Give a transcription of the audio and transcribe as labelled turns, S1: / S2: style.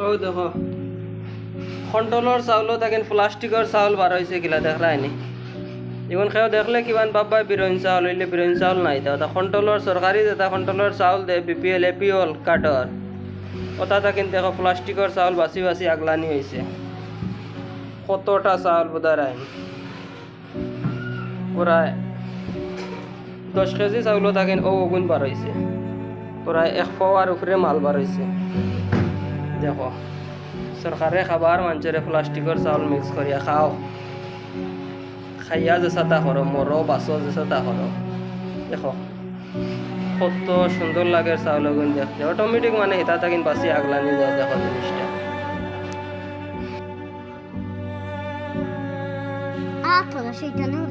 S1: ও দেখো কন্ট্রোলর চাউলও থাকেন প্লাস্টিকের চাউল বার হয়েছে কিলা দেখলাইনি এখন খেয়েও দেখলে কিমান পাবা বিরোহীন চাউল হইলে বিরোহীন চাউল নাই তা কন্ট্রোলর সরকারি যেটা কন্ট্রোলর চাউল দে বিপিএল এপিএল কার্ডর ওটা থাকেন দেখো প্লাস্টিকের চাউল বাছি বাছি আগলানি হয়েছে কতটা চাউল বোধার আইন প্রায় 10 কেজি চাউলও থাকেন ও ওগুন বার হয়েছে প্রায় 1 পাওয়ার উপরে মাল বার হয়েছে দেখো সরকারে খাবার মানুষের প্লাস্টিকের চাউল মিক্স করিয়া খাও খাইয়া যেসা তা করো মরো বাসো যেসা তা করো দেখো কত সুন্দর লাগে চাউল গুণ দেখতে অটোমেটিক মানে হিতা থাকিন বাসি আগলানি যায় দেখো জিনিসটা
S2: আ তোরা সেইটা নেই